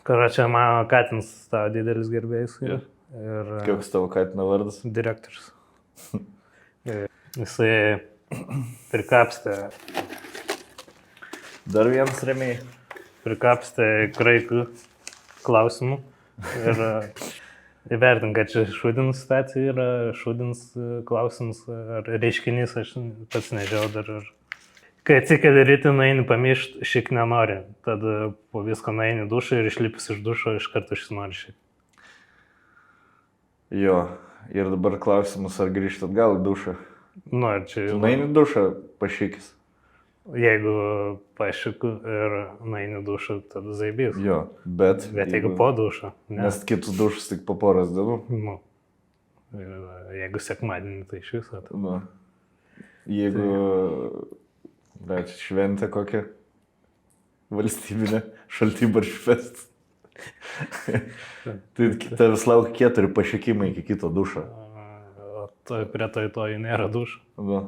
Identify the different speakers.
Speaker 1: Karočią, mano Katins tavo didelis gerbėjas.
Speaker 2: Jo.
Speaker 1: Ir
Speaker 2: Koks tavo Katino vardas?
Speaker 1: direktorius. Jisai prikapstė
Speaker 2: Dar vienas rėmėjai.
Speaker 1: kraikų klausimų. Ir įvertink, kad čia šūdinas situacija yra, šūdinas klausimas ar reiškinys, aš pats nežinau dar. Kai atsikeli ryte, nueini pamišti, šiek nenori. Tada po visko nueini dušą ir išlipus iš dušo iš karto išsinori šiek.
Speaker 2: Jo, ir dabar klausimas, ar grįžti atgal į dušą.
Speaker 1: Nu, ir čia jau.
Speaker 2: Nueini dušą, pašykis.
Speaker 1: Jeigu pašiku ir nueini dušą, tada zaibys.
Speaker 2: Jo, bet
Speaker 1: jeigu po dušą. Ne.
Speaker 2: Nes kitus dušus tik po poros dienų.
Speaker 1: Nu, jeigu sekmadienį, tai iš viso.
Speaker 2: Nu, jeigu bet šventė kokia valstybinė šaltibarščių fest. Tai tavęs laukia 4 pašykimai iki kito dušo.
Speaker 1: O prie to nėra dušo.
Speaker 2: Nu.